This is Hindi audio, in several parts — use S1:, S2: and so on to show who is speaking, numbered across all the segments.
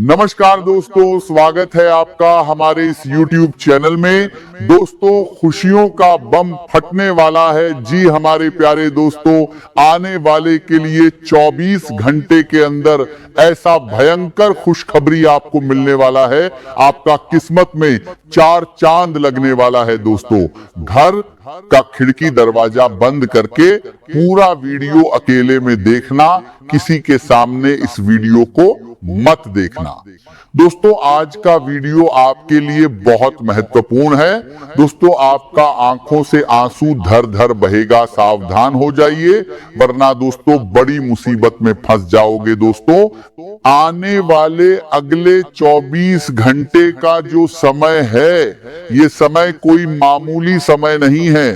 S1: नमस्कार दोस्तों, स्वागत है आपका हमारे इस YouTube चैनल में। दोस्तों, खुशियों का बम फटने वाला है। जी हमारे प्यारे दोस्तों, आने वाले के लिए 24 घंटे के अंदर ऐसा भयंकर खुशखबरी आपको मिलने वाला है। आपका किस्मत में 4 चांद लगने वाला है। दोस्तों, घर का खिड़की दरवाजा बंद करके पूरा वीडियो अकेले में देखना, किसी के सामने इस वीडियो को मत देखना। दोस्तों, आज का वीडियो आपके लिए बहुत महत्वपूर्ण है। दोस्तों, आपका आंखों से आंसू धर धर बहेगा, सावधान हो जाइए, वरना दोस्तों बड़ी मुसीबत में फंस जाओगे। दोस्तों, आने वाले अगले 24 घंटे का जो समय है, ये समय कोई मामूली समय नहीं है।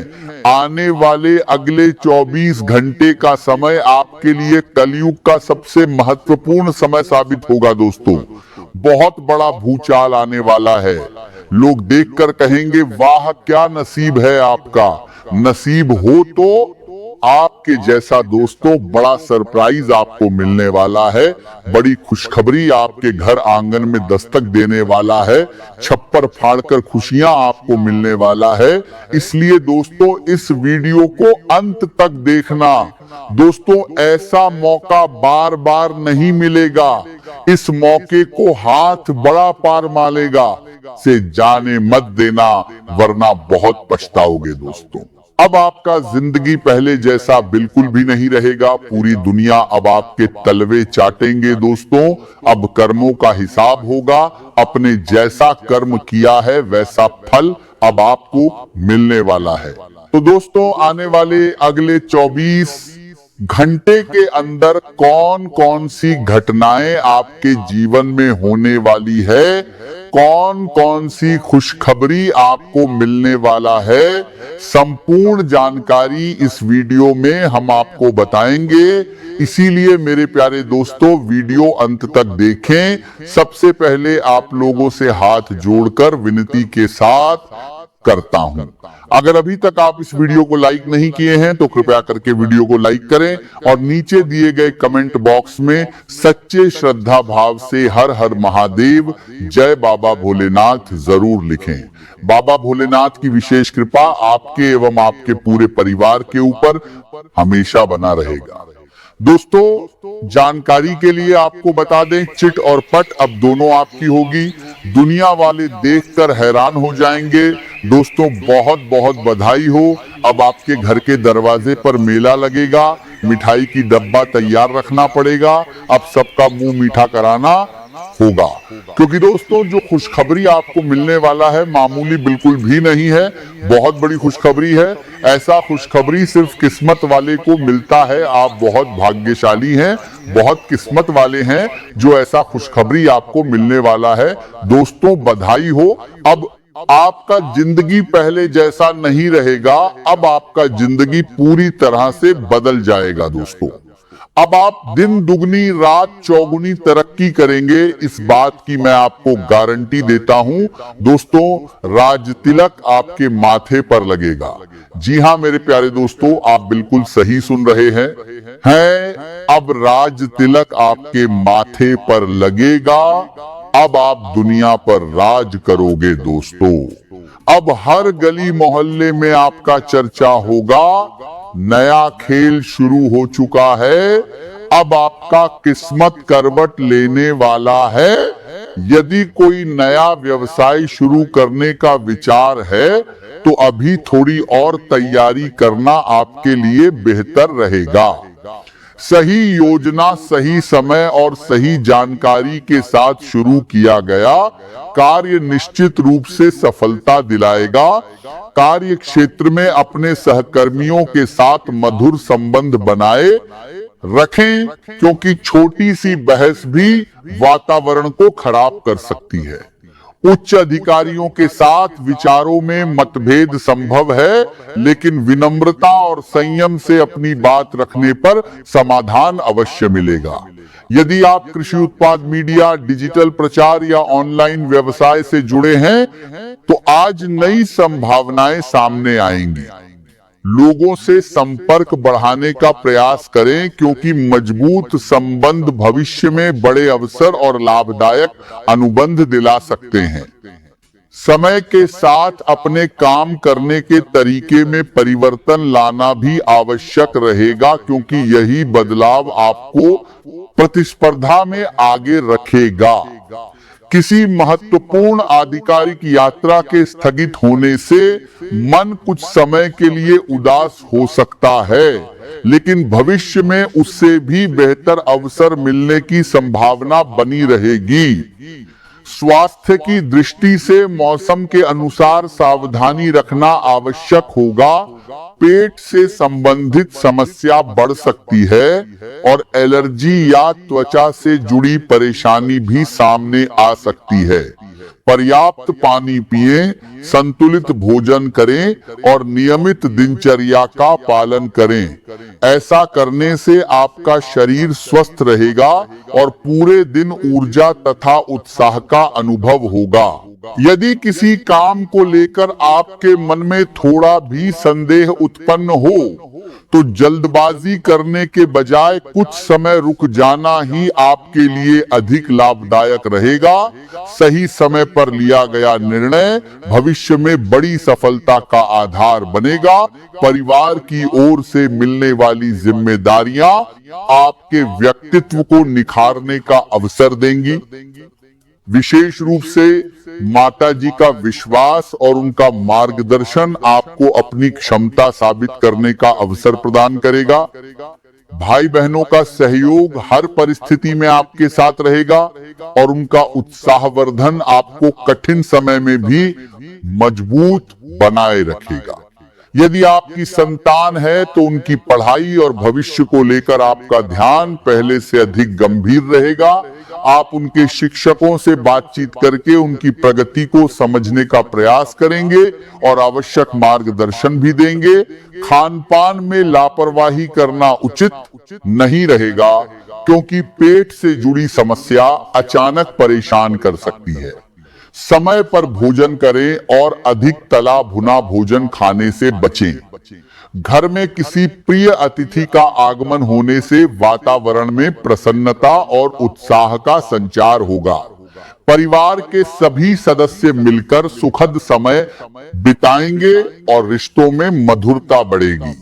S1: आने वाले अगले 24 घंटे का समय आपके लिए कलयुग का सबसे महत्वपूर्ण समय साबित होगा। दोस्तों, बहुत बड़ा भूचाल आने वाला है। लोग देखकर कहेंगे, वाह क्या नसीब है आपका। नसीब हो तो आपके जैसा दोस्तों बड़ा सरप्राइज आपको मिलने वाला है। बड़ी खुशखबरी आपके घर आंगन में दस्तक देने वाला है। छप्पर फाड़कर खुशियां आपको मिलने वाला है। इसलिए दोस्तों, इस वीडियो को अंत तक देखना। दोस्तों, ऐसा मौका बार बार नहीं मिलेगा। इस मौके को हाथ बड़ा पार मारेगा से जाने मत देना, वरना बहुत पछताओगे। दोस्तों, अब आपका जिंदगी पहले जैसा बिल्कुल भी नहीं रहेगा। पूरी दुनिया अब आपके तलवे चाटेंगे। दोस्तों, अब कर्मों का हिसाब होगा। अपने जैसा कर्म किया है वैसा फल अब आपको मिलने वाला है। तो दोस्तों, आने वाले अगले 24 घंटे के अंदर कौन कौन सी घटनाएं आपके जीवन में होने वाली है, कौन कौन सी खुशखबरी आपको मिलने वाला है, संपूर्ण जानकारी इस वीडियो में हम आपको बताएंगे। इसीलिए मेरे प्यारे दोस्तों, वीडियो अंत तक देखें। सबसे पहले आप लोगों से हाथ जोड़कर विनती के साथ करता हूं, अगर अभी तक आप इस वीडियो को लाइक नहीं किए हैं तो कृपया करके वीडियो को लाइक करें और नीचे दिए गए कमेंट बॉक्स में सच्चे श्रद्धा भाव से हर हर महादेव, जय बाबा भोलेनाथ जरूर लिखें। बाबा भोलेनाथ की विशेष कृपा आपके एवं आपके पूरे परिवार के ऊपर हमेशा बना रहेगा। दोस्तों, जानकारी के लिए आपको बता दें, चिट और पट अब दोनों आपकी होगी। दुनिया वाले देखकर हैरान हो जाएंगे। दोस्तों, बहुत बहुत बधाई हो। अब आपके घर के दरवाजे पर मेला लगेगा। मिठाई की डब्बा तैयार रखना पड़ेगा। अब सबका मुंह मीठा कराना होगा, क्योंकि दोस्तों जो खुशखबरी आपको मिलने वाला है मामूली बिल्कुल भी नहीं है, बहुत बड़ी खुशखबरी है। ऐसा खुशखबरी सिर्फ किस्मत वाले को मिलता है। आप बहुत भाग्यशाली हैं, बहुत किस्मत वाले हैं जो ऐसा खुशखबरी आपको मिलने वाला है। दोस्तों, बधाई हो। अब आपका जिंदगी पहले जैसा नहीं रहेगा। अब आपका जिंदगी पूरी तरह से बदल जाएगा। दोस्तों, अब आप दिन दुगनी रात चौगुनी तरक्की करेंगे, इस बात की मैं आपको गारंटी देता हूं। दोस्तों, राज तिलक आपके माथे पर लगेगा। जी हां मेरे प्यारे दोस्तों, आप बिल्कुल सही सुन रहे हैं। अब राज तिलक आपके माथे पर लगेगा। अब आप दुनिया पर राज करोगे। दोस्तों, अब हर गली मोहल्ले में आपका चर्चा होगा। नया खेल शुरू हो चुका है। अब आपका किस्मत करवट लेने वाला है। यदि कोई नया व्यवसाय शुरू करने का विचार है तो अभी थोड़ी और तैयारी करना आपके लिए बेहतर रहेगा। सही योजना, सही समय और सही जानकारी के साथ शुरू किया गया कार्य निश्चित रूप से सफलता दिलाएगा। कार्य क्षेत्र में अपने सहकर्मियों के साथ मधुर संबंध बनाए रखें, क्योंकि छोटी सी बहस भी वातावरण को खराब कर सकती है। उच्च अधिकारियों के साथ विचारों में मतभेद संभव है, लेकिन विनम्रता और संयम से अपनी बात रखने पर समाधान अवश्य मिलेगा। यदि आप कृषि उत्पाद मीडिया, डिजिटल प्रचार या ऑनलाइन व्यवसाय से जुड़े हैं तो आज नई संभावनाएं सामने आएंगी। लोगों से संपर्क बढ़ाने का प्रयास करें, क्योंकि मजबूत संबंध भविष्य में बड़े अवसर और लाभदायक अनुबंध दिला सकते हैं। समय के साथ अपने काम करने के तरीके में परिवर्तन लाना भी आवश्यक रहेगा, क्योंकि यही बदलाव आपको प्रतिस्पर्धा में आगे रखेगा। किसी महत्वपूर्ण आधिकारिक यात्रा के स्थगित होने से मन कुछ समय के लिए उदास हो सकता है, लेकिन भविष्य में उससे भी बेहतर अवसर मिलने की संभावना बनी रहेगी। स्वास्थ्य की दृष्टि से मौसम के अनुसार सावधानी रखना आवश्यक होगा। पेट से संबंधित समस्या बढ़ सकती है और एलर्जी या त्वचा से जुड़ी परेशानी भी सामने आ सकती है। पर्याप्त पानी पिएं, संतुलित भोजन करें और नियमित दिनचर्या का पालन करें। ऐसा करने से आपका शरीर स्वस्थ रहेगा और पूरे दिन ऊर्जा तथा उत्साह का अनुभव होगा। यदि किसी काम को लेकर आपके मन में थोड़ा भी संदेह उत्पन्न हो, तो जल्दबाजी करने के बजाय कुछ समय रुक जाना ही आपके लिए अधिक लाभदायक रहेगा। सही समय पर लिया गया निर्णय भविष्य में बड़ी सफलता का आधार बनेगा। परिवार की ओर से मिलने वाली जिम्मेदारियां आपके व्यक्तित्व को निखारने का अवसर देंगी। विशेष रूप से माताजी का विश्वास और उनका मार्गदर्शन आपको अपनी क्षमता साबित करने का अवसर प्रदान करेगा। भाई बहनों का सहयोग हर परिस्थिति में आपके साथ रहेगा और उनका उत्साहवर्धन आपको कठिन समय में भी मजबूत बनाए रखेगा। यदि आपकी संतान है तो उनकी पढ़ाई और भविष्य को लेकर आपका ध्यान पहले से अधिक गंभीर रहेगा। आप उनके शिक्षकों से बातचीत करके उनकी प्रगति को समझने का प्रयास करेंगे और आवश्यक मार्गदर्शन भी देंगे। खान पान में लापरवाही करना उचित नहीं रहेगा, क्योंकि पेट से जुड़ी समस्या अचानक परेशान कर सकती है। समय पर भोजन करें और अधिक तला भुना भोजन खाने से बचें। घर में किसी प्रिय अतिथि का आगमन होने से वातावरण में प्रसन्नता और उत्साह का संचार होगा। परिवार के सभी सदस्य मिलकर सुखद समय बिताएंगे और रिश्तों में मधुरता बढ़ेगी।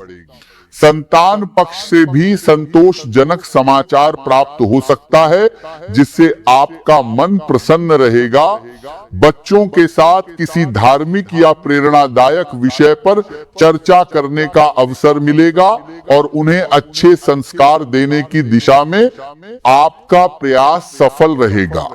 S1: संतान पक्ष से भी संतोषजनक समाचार प्राप्त हो सकता है, जिससे आपका मन प्रसन्न रहेगा। बच्चों के साथ किसी धार्मिक या प्रेरणादायक विषय पर चर्चा करने का अवसर मिलेगा और उन्हें अच्छे संस्कार देने की दिशा में आपका प्रयास सफल रहेगा।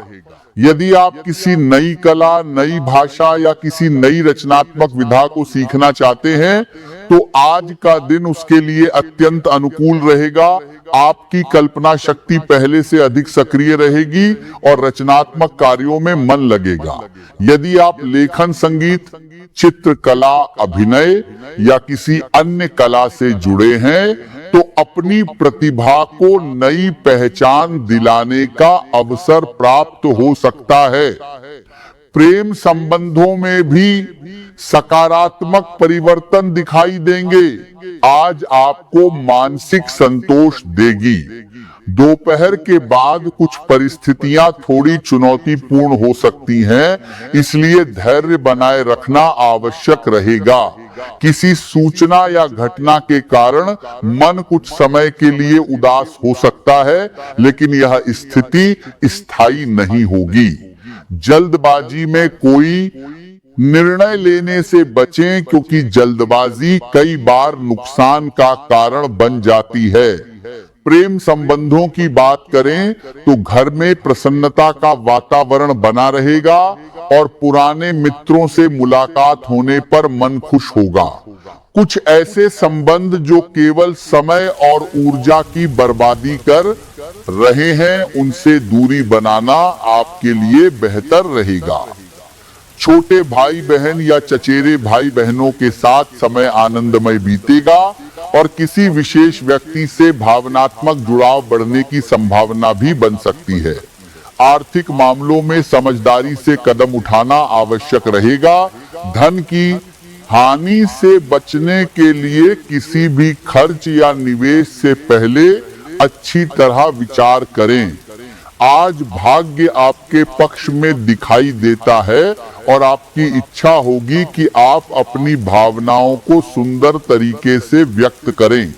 S1: यदि आप किसी नई कला, नई भाषा या किसी नई रचनात्मक विधा को सीखना चाहते हैं, तो आज का दिन उसके लिए अत्यंत अनुकूल रहेगा। आपकी कल्पना शक्ति पहले से अधिक सक्रिय रहेगी और रचनात्मक कार्यों में मन लगेगा। यदि आप लेखन, संगीत, चित्रकला, अभिनय या किसी अन्य कला से जुड़े हैं, तो अपनी प्रतिभा को नई पहचान दिलाने का अवसर प्राप्त हो सकता है। प्रेम संबंधों में भी सकारात्मक परिवर्तन दिखाई देंगे। आज आपको मानसिक संतोष देगी। दोपहर के बाद कुछ परिस्थितियां थोड़ी चुनौतीपूर्ण हो सकती हैं, इसलिए धैर्य बनाए रखना आवश्यक रहेगा। किसी सूचना या घटना के कारण मन कुछ समय के लिए उदास हो सकता है, लेकिन यह स्थिति स्थायी नहीं होगी। जल्दबाजी में कोई निर्णय लेने से बचें, क्योंकि जल्दबाजी कई बार नुकसान का कारण बन जाती है। प्रेम संबंधों की बात करें तो घर में प्रसन्नता का वातावरण बना रहेगा और पुराने मित्रों से मुलाकात होने पर मन खुश होगा। कुछ ऐसे संबंध जो केवल समय और ऊर्जा की बर्बादी कर रहे हैं, उनसे दूरी बनाना आपके लिए बेहतर रहेगा। छोटे भाई बहन या चचेरे भाई बहनों के साथ समय आनंदमय बीतेगा और किसी विशेष व्यक्ति से भावनात्मक जुड़ाव बढ़ने की संभावना भी बन सकती है। आर्थिक मामलों में समझदारी से कदम उठाना आवश्यक रहेगा। धन की हानि से बचने के लिए किसी भी खर्च या निवेश से पहले अच्छी तरह विचार करें। आज भाग्य आपके पक्ष में दिखाई देता है और आपकी इच्छा होगी कि आप अपनी भावनाओं को सुंदर तरीके से व्यक्त करें।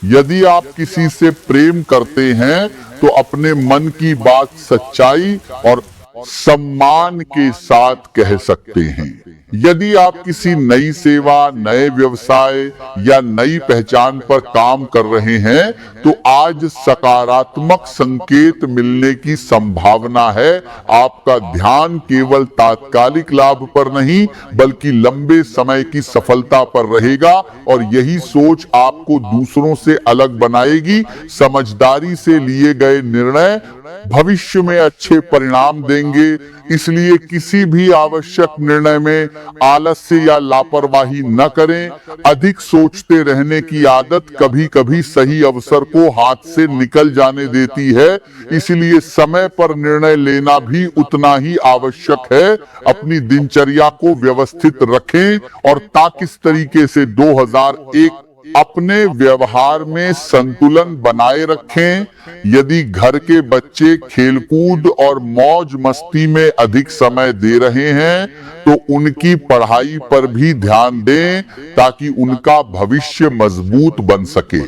S1: यदि आप किसी से प्रेम करते हैं तो अपने मन की बात सच्चाई और सम्मान के साथ कह सकते हैं। यदि आप किसी नई सेवा, नए व्यवसाय या नई पहचान पर काम कर रहे हैं तो आज सकारात्मक संकेत मिलने की संभावना है। आपका ध्यान केवल तात्कालिक लाभ पर नहीं बल्कि लंबे समय की सफलता पर रहेगा और यही सोच आपको दूसरों से अलग बनाएगी। समझदारी से लिए गए निर्णय भविष्य में अच्छे परिणाम देंगे, इसलिए किसी भी आवश्यक निर्णय में आलस्य या लापरवाही न करें। अधिक सोचते रहने की आदत कभी कभी सही अवसर को हाथ से निकल जाने देती है, इसलिए समय पर निर्णय लेना भी उतना ही आवश्यक है। अपनी दिनचर्या को व्यवस्थित रखें और किस तरीके से 2001 अपने व्यवहार में संतुलन बनाए रखें। यदि घर के बच्चे खेलकूद और मौज मस्ती में अधिक समय दे रहे हैं तो उनकी पढ़ाई पर भी ध्यान दें ताकि उनका भविष्य मजबूत बन सके।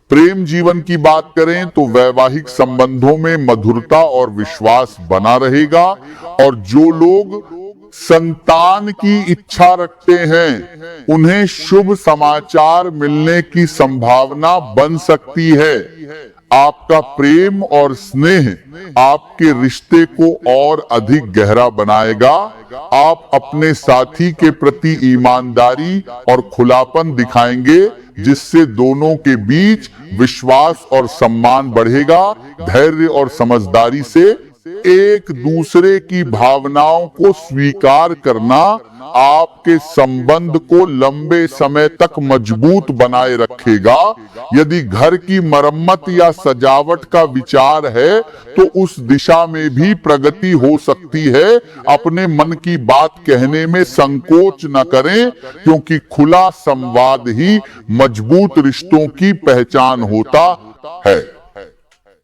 S1: प्रेम जीवन की बात करें तो वैवाहिक संबंधों में मधुरता और विश्वास बना रहेगा और जो लोग संतान की इच्छा रखते हैं उन्हें शुभ समाचार मिलने की संभावना बन सकती है। आपका प्रेम और स्नेह आपके रिश्ते को और अधिक गहरा बनाएगा। आप अपने साथी के प्रति ईमानदारी और खुलापन दिखाएंगे जिससे दोनों के बीच विश्वास और सम्मान बढ़ेगा। धैर्य और समझदारी से एक दूसरे की भावनाओं को स्वीकार करना आपके संबंध को लंबे समय तक मजबूत बनाए रखेगा। यदि घर की मरम्मत या सजावट का विचार है तो उस दिशा में भी प्रगति हो सकती है। अपने मन की बात कहने में संकोच न करें क्योंकि खुला संवाद ही मजबूत रिश्तों की पहचान होता है।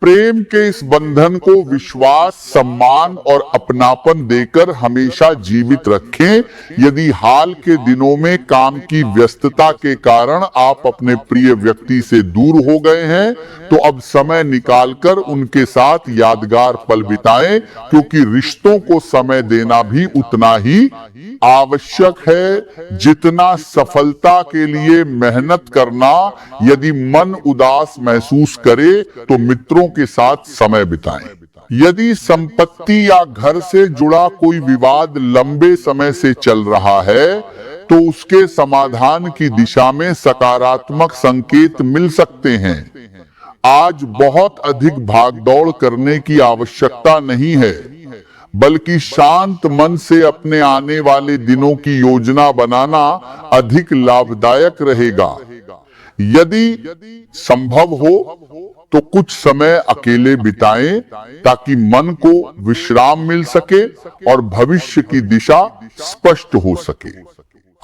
S1: प्रेम के इस बंधन को विश्वास, सम्मान और अपनापन देकर हमेशा जीवित रखें। यदि हाल के दिनों में काम की व्यस्तता के कारण आप अपने प्रिय व्यक्ति से दूर हो गए हैं तो अब समय निकालकर उनके साथ यादगार पल बिताएं क्योंकि रिश्तों को समय देना भी उतना ही आवश्यक है जितना सफलता के लिए मेहनत करना। यदि मन उदास महसूस करे तो मित्रों के साथ समय बिताएं। यदि संपत्ति या घर से जुड़ा कोई विवाद लंबे समय से चल रहा है तो उसके समाधान की दिशा में सकारात्मक संकेत मिल सकते हैं। आज बहुत अधिक भागदौड़ करने की आवश्यकता नहीं है बल्कि शांत मन से अपने आने वाले दिनों की योजना बनाना अधिक लाभदायक रहेगा। यदि संभव हो तो कुछ समय अकेले बिताएं ताकि मन को विश्राम मिल सके और भविष्य की दिशा स्पष्ट हो सके।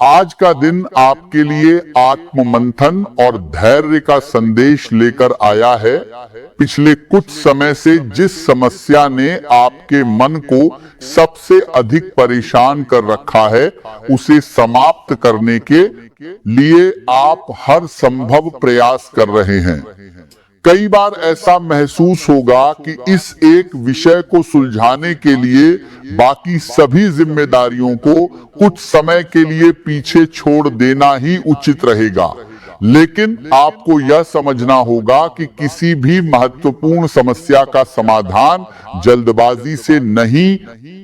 S1: आज का दिन आपके लिए आत्म मंथन और धैर्य का संदेश लेकर आया है। पिछले कुछ समय से जिस समस्या ने आपके मन को सबसे अधिक परेशान कर रखा है उसे समाप्त करने के लिए आप हर संभव प्रयास कर रहे हैं। कई बार ऐसा महसूस होगा कि इस एक विषय को सुलझाने के लिए बाकी सभी जिम्मेदारियों को कुछ समय के लिए पीछे छोड़ देना ही उचित रहेगा। लेकिन आपको यह समझना होगा कि किसी भी महत्वपूर्ण समस्या का समाधान जल्दबाजी से नहीं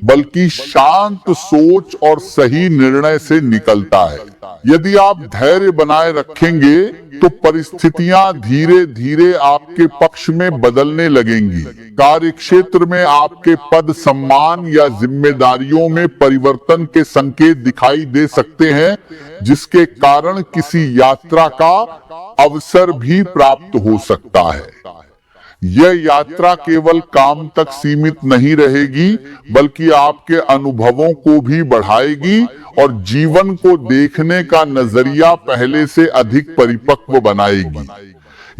S1: बल्कि शांत सोच और सही निर्णय से निकलता है। यदि आप धैर्य बनाए रखेंगे तो परिस्थितियां धीरे धीरे आपके पक्ष में बदलने लगेंगी। कार्य क्षेत्र में आपके पद, सम्मान या जिम्मेदारियों में परिवर्तन के संकेत दिखाई दे सकते हैं जिसके कारण किसी यात्रा का अवसर भी प्राप्त हो सकता है। यह यात्रा केवल काम तक सीमित नहीं रहेगी बल्कि आपके अनुभवों को भी बढ़ाएगी और जीवन को देखने का नजरिया पहले से अधिक परिपक्व बनाएगी।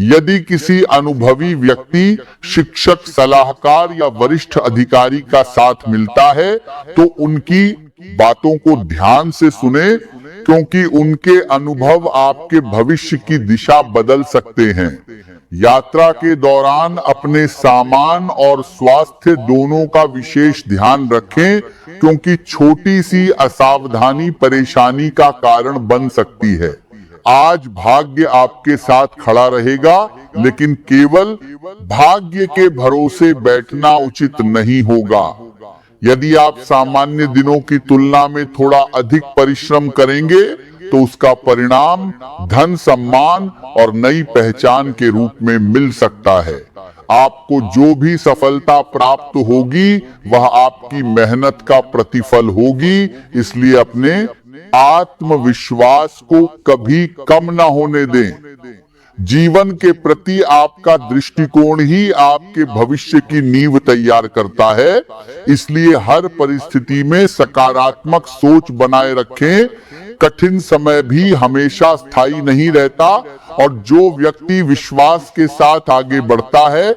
S1: यदि किसी अनुभवी व्यक्ति, शिक्षक, सलाहकार या वरिष्ठ अधिकारी का साथ मिलता है तो उनकी बातों को ध्यान से सुने, क्योंकि उनके अनुभव आपके भविष्य की दिशा बदल सकते हैं। यात्रा के दौरान अपने सामान और स्वास्थ्य दोनों का विशेष ध्यान रखें, क्योंकि छोटी सी असावधानी परेशानी का कारण बन सकती है। आज भाग्य आपके साथ खड़ा रहेगा, लेकिन केवल भाग्य के भरोसे बैठना उचित नहीं होगा। यदि आप सामान्य दिनों की तुलना में थोड़ा अधिक परिश्रम करेंगे तो उसका परिणाम धन, सम्मान और नई पहचान के रूप में मिल सकता है। आपको जो भी सफलता प्राप्त होगी वह आपकी मेहनत का प्रतिफल होगी, इसलिए अपने आत्मविश्वास को कभी कम ना होने दें। जीवन के प्रति आपका दृष्टिकोण ही आपके भविष्य की नींव तैयार करता है, इसलिए हर परिस्थिति में सकारात्मक सोच बनाए रखें। कठिन समय भी हमेशा स्थायी नहीं रहता और जो व्यक्ति विश्वास के साथ आगे बढ़ता है